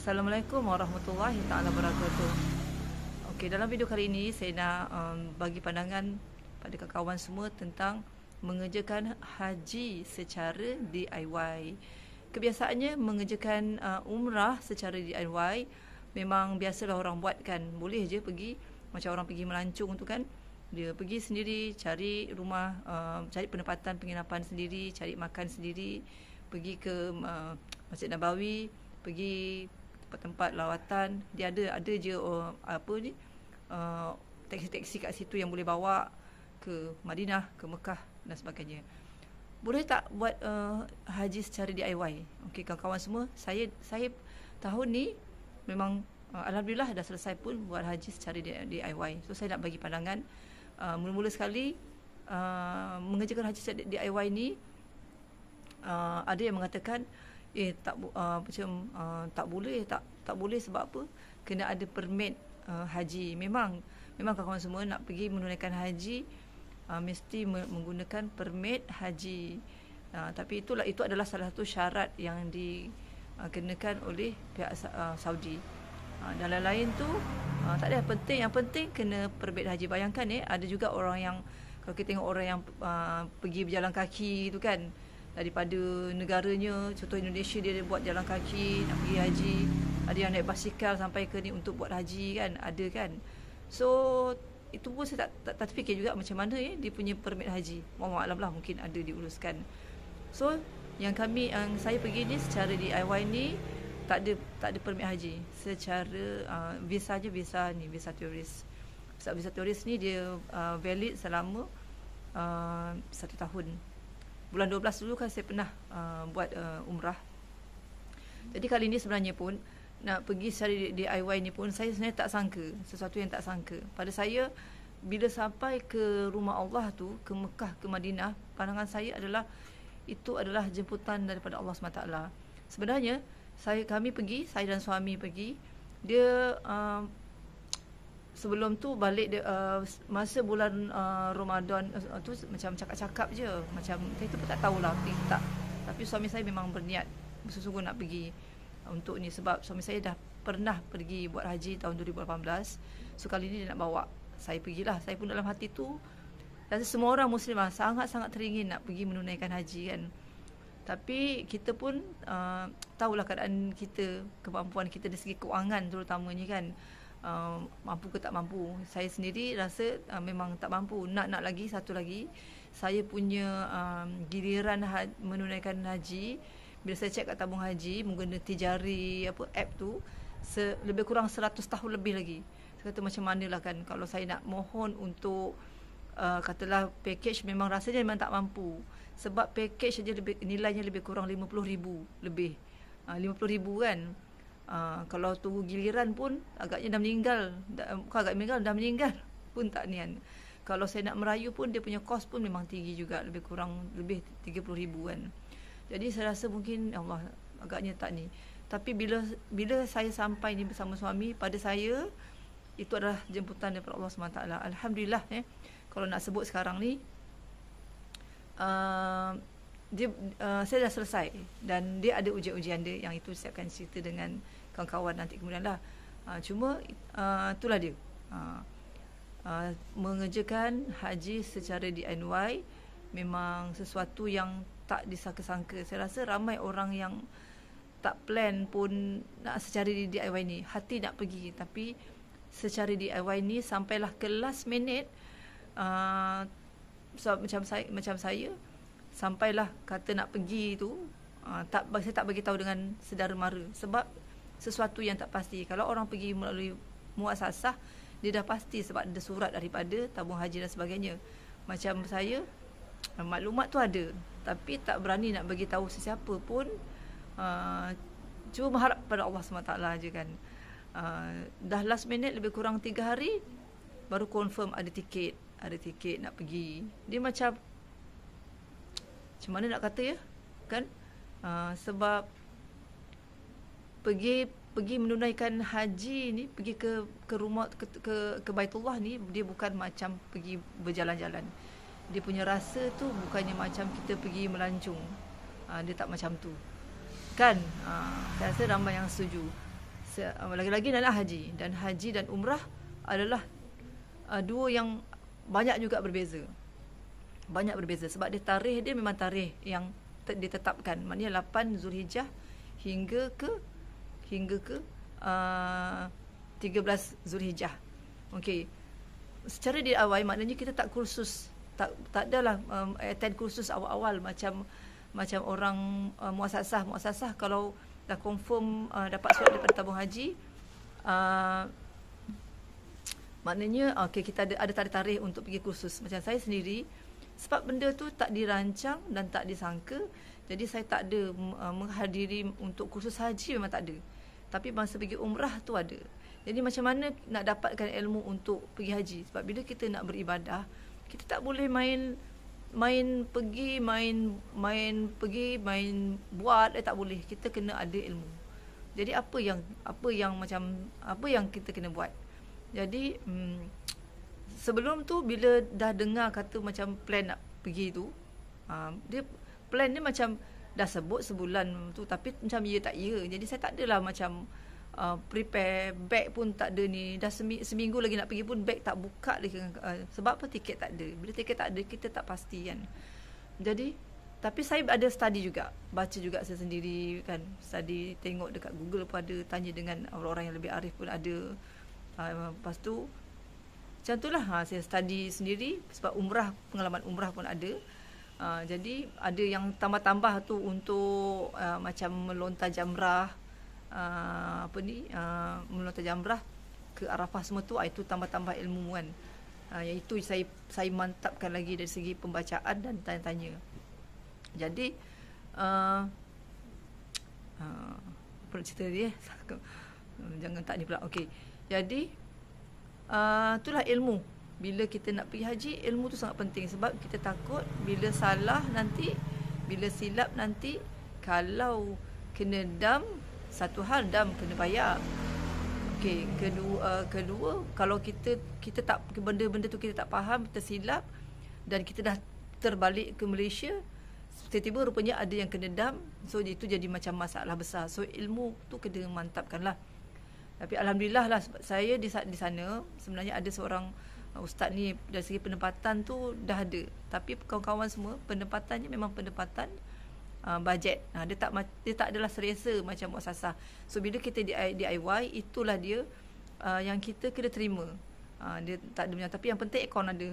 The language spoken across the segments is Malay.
Assalamualaikum warahmatullahi taala wabarakatuh. Okey, dalam video kali ini saya nak bagi pandangan pada kawan-kawan semua tentang mengerjakan haji secara DIY. Kebiasaannya mengerjakan umrah secara DIY memang biasalah orang buat kan. Boleh je pergi macam orang pergi melancong tu kan. Dia pergi sendiri, cari rumah, cari penempatan penginapan sendiri, cari makan sendiri, pergi ke Masjid Nabawi, pergi tempat lawatan. Dia ada je taksi-taksi kat situ yang boleh bawa ke Madinah, ke Mekah dan sebagainya. Boleh tak buat haji secara DIY? Okey, kawan-kawan semua, saya tahun ni memang alhamdulillah dah selesai pun buat haji secara DIY. So saya nak bagi pandangan mula-mula sekali mengerjakan haji secara DIY ni. Ada yang mengatakan tak boleh sebab apa? Kena ada permit haji. Memang kawan-kawan semua nak pergi menunaikan haji mesti menggunakan permit haji. Tapi itu adalah salah satu syarat yang dikenakan oleh pihak Saudi. Dan lain-lain tu tak ada yang penting. Yang penting kena permit haji. Bayangkan ada juga orang yang, kalau kita tengok orang yang pergi berjalan kaki tu kan, daripada negaranya, contoh Indonesia, dia buat jalan kaki nak pergi haji. Ada yang naik basikal sampai ke ni untuk buat haji kan, ada kan. So itu pun saya tak terfikir juga macam mana dia punya permit haji. Wallahualam lah, mungkin ada diuruskan. So yang saya pergi ni secara DIY ni tak ada permit haji. Secara visa turis. Visa turis ni dia valid selama 1 tahun. Bulan 12 dulu kan saya pernah buat umrah. Jadi kali ni sebenarnya pun nak pergi secara DIY ni pun saya sebenarnya tak sangka, sesuatu yang tak sangka. Pada saya, bila sampai ke rumah Allah tu, ke Mekah, ke Madinah, pandangan saya adalah itu adalah jemputan daripada Allah SWT. Sebenarnya kami pergi, saya dan suami pergi. Dia sebelum tu balik dia, masa bulan Ramadan tu macam cakap-cakap je, macam saya tu pun tak tahulah tak. Tapi suami saya memang berniat bersungguh-sungguh nak pergi untuk ni, sebab suami saya dah pernah pergi buat haji tahun 2018. So kali ni dia nak bawa saya pergilah. Saya pun dalam hati tu rasa semua orang muslimah sangat-sangat teringin nak pergi menunaikan haji kan. Tapi kita pun tahulah keadaan kita, kemampuan kita dari segi kewangan terutamanya kan. Mampu ke tak mampu. Saya sendiri rasa memang tak mampu. Nak lagi satu lagi, saya punya giliran menunaikan haji, bila saya cek kat tabung haji menggunakan Tijari app tu, lebih kurang 100 tahun lebih lagi. Saya kata macam manalah kan, kalau saya nak mohon untuk katalah package, memang rasanya memang tak mampu. Sebab package saja nilainya lebih kurang 50,000 lebih. 50,000 kan. Kalau tunggu giliran pun agaknya dah meninggal. Dah meninggal pun tak nian. Kalau saya nak merayu pun dia punya kos pun memang tinggi juga, lebih kurang 30,000 kan. Jadi saya rasa mungkin Allah agaknya tak ni. Tapi bila saya sampai ni bersama suami, pada saya itu adalah jemputan daripada Allah SWT. Alhamdulillah kalau nak sebut sekarang ni saya dah selesai, dan dia ada ujian-ujian dia, yang itu saya akan cerita dengan kawan-kawan nanti kemudian lah. Cuma itulah dia, mengerjakan haji secara DIY memang sesuatu yang tak disangka-sangka. Saya rasa ramai orang yang tak plan pun nak secara DIY ni, hati nak pergi, tapi secara DIY ni sampailah ke last minute. So, macam saya sampailah kata nak pergi tu, saya tak bagi tahu dengan sedara mara, sebab sesuatu yang tak pasti. Kalau orang pergi melalui muassasah, dia dah pasti sebab ada surat daripada tabung haji dan sebagainya. Macam saya, maklumat tu ada, tapi tak berani nak bagi tahu sesiapa pun. Cuma berharap pada Allah SWT je kan. Dah last minute, lebih kurang 3 hari baru confirm ada tiket nak pergi. Dia macam mana nak kata kan, sebab pergi menunaikan haji ni, pergi ke rumah, ke Baitullah ni, dia bukan macam pergi berjalan-jalan. Dia punya rasa tu bukannya macam kita pergi melancong. Dia tak macam tu kan. Saya rasa ramai yang setuju. Lagi-lagi adalah haji, dan haji dan umrah adalah dua yang banyak juga berbeza. Banyak berbeza sebab dia tarikh dia memang tarikh yang ditetapkan. Maknanya 8 Zulhijjah hingga ke 13 Zulhijjah. Okey. Secara di awal maknanya kita tak kursus, tak adalah attend kursus awal-awal macam orang muasasah kalau dah confirm dapat surat daripada tabung haji, maknanya okey, kita ada tarikh untuk pergi kursus. Macam saya sendiri, sebab benda tu tak dirancang dan tak disangka, jadi saya tak ada menghadiri untuk kursus haji, memang tak ada. Tapi masa pergi umrah tu ada. Jadi macam mana nak dapatkan ilmu untuk pergi haji? Sebab bila kita nak beribadah, kita tak boleh main buat, tak boleh. Kita kena ada ilmu. Jadi apa yang kita kena buat? Jadi sebelum tu bila dah dengar kata macam plan nak pergi tu, dia plan dia macam dah sebut sebulan tu, tapi macam ya tak ya. Jadi saya tak adalah macam prepare bag pun tak ada ni. Dah seminggu lagi nak pergi pun bag tak buka lagi. Sebab apa? Tiket tak ada. Bila tiket tak ada, kita tak pasti kan. Jadi tapi saya ada study juga, baca juga saya sendiri kan, study, tengok dekat Google pun ada, tanya dengan orang-orang yang lebih arif pun ada. Lepas tu macam itulah saya study sendiri sebab pengalaman umrah pun ada. Jadi ada yang tambah-tambah tu untuk macam melontar jamrah, melontar jamrah ke Arafah semua tu, itu tambah-tambah ilmu kan. Iaitu saya mantapkan lagi dari segi pembacaan dan tanya-tanya. Jadi apa nak cerita tadi jangan tak ni pula. Okey. Jadi itulah ilmu. Bila kita nak pergi haji, ilmu tu sangat penting sebab kita takut bila salah nanti, bila silap nanti, kalau kena dam, satu hal dam kena bayar. Okey, kedua kalau kita tak, benda-benda tu kita tak faham, tersilap dan kita dah terbalik ke Malaysia, tiba-tiba rupanya ada yang kena dam, so itu jadi macam masalah besar. So ilmu tu kena mantapkan lah. Tapi alhamdulillah lah, saya di sana sebenarnya ada seorang ustaz ni, dari segi penempatan tu dah ada, tapi kawan-kawan semua penempatannya memang penempatan bajet. Dia tak adalah selesa macam muasasah. So bila kita DIY, itulah dia yang kita kena terima. Dia tak ada banyak, tapi yang penting aircon ada.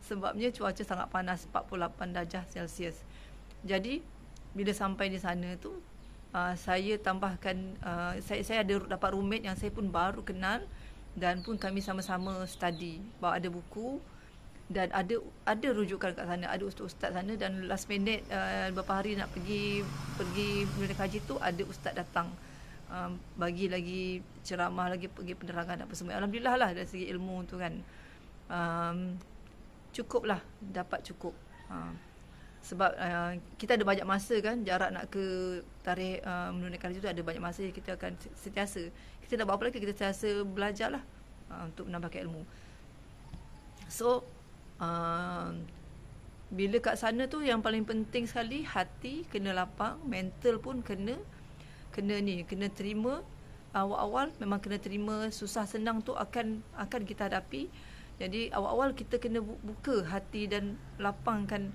Sebabnya cuaca sangat panas, 48 darjah Celsius. Jadi bila sampai di sana tu, saya tambahkan, saya ada dapat roommate yang saya pun baru kenal, dan pun kami sama-sama study, bawa ada buku dan ada rujukan kat sana, ada ustaz-ustaz sana. Dan last minute beberapa hari nak pergi menunaikan haji tu, ada ustaz datang bagi lagi ceramah, lagi pergi penerangan apa semua. Alhamdulillah lah dari segi ilmu tu kan, cukup lah, dapat cukup. Sebab kita ada banyak masa kan, jarak nak ke tarikh menunaikan haji tu ada banyak masa. Kita akan sentiasa, kita nak buat apa lagi, kita sentiasa belajar lah untuk menambahkan ilmu. So bila kat sana tu yang paling penting sekali, hati kena lapang, mental pun kena terima. Awal-awal memang kena terima, susah senang tu akan kita hadapi. Jadi awal-awal kita kena buka hati dan lapangkan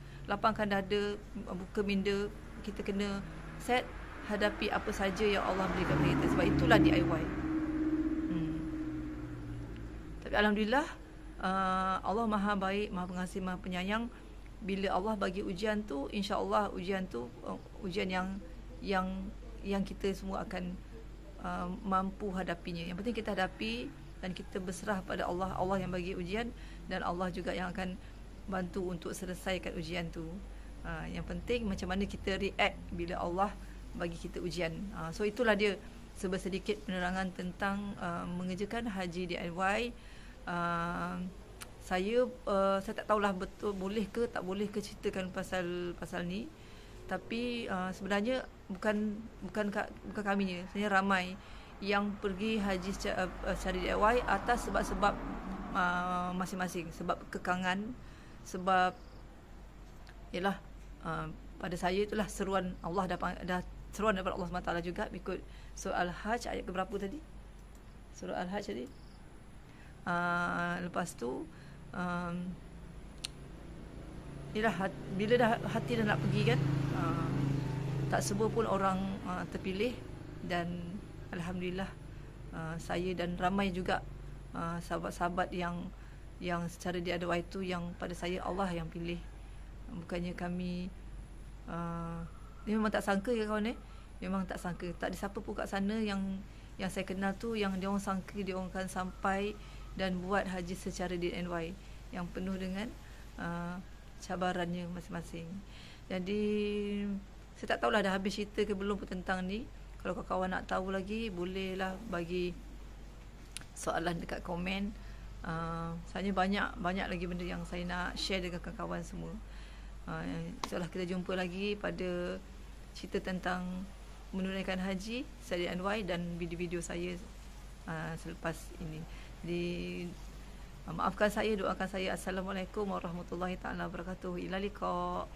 dada, buka minda. Kita kena set hadapi apa saja yang Allah berikan kepada kita. Sebab itulah DIY. Tapi alhamdulillah, Allah Maha Baik, Maha Pengasih, Maha Penyayang. Bila Allah bagi ujian tu, insya-Allah ujian tu ujian yang kita semua akan mampu hadapinya. Yang penting kita hadapi dan kita berserah pada Allah. Allah yang bagi ujian dan Allah juga yang akan bantu untuk selesaikan ujian tu. Yang penting macam mana kita react bila Allah bagi kita ujian. So itulah dia sedikit penerangan tentang mengerjakan haji DIY. Saya tak tahulah betul boleh ke tak boleh ke ceritakan pasal ni. Tapi sebenarnya bukan kami, sebenarnya ramai yang pergi haji secara DIY atas sebab-sebab masing-masing. Sebab kekangan, sebab ialah pada saya itulah seruan Allah, dah seruan daripada Allah SWT juga, ikut soal Hajj ayat ke berapa tadi? surah Al-Hajj tadi. Lepas tu bila dah hati dah nak pergi kan, tak semua pun orang terpilih. Dan alhamdulillah saya dan ramai juga sahabat-sahabat yang secara DIY itu yang pada saya Allah yang pilih, bukannya kami. Dia memang tak sangka ya kawan, memang tak sangka. Tak ada siapa pun kat sana yang saya kenal tu yang dia orang sangka dia orang akan sampai dan buat haji secara DIY yang penuh dengan cabarannya masing-masing. Jadi saya tak tahulah dah habis cerita ke belum pun tentang ni. Kalau kawan-kawan nak tahu lagi, bolehlah bagi soalan dekat komen. Saya banyak lagi benda yang saya nak share dengan kawan-kawan semua. InsyaAllah kita jumpa lagi pada cerita tentang menunaikan haji secara DIY dan video-video saya selepas ini. Jadi maafkan saya, doakan saya. Assalamualaikum warahmatullahi taala wabarakatuh. Ila liqa.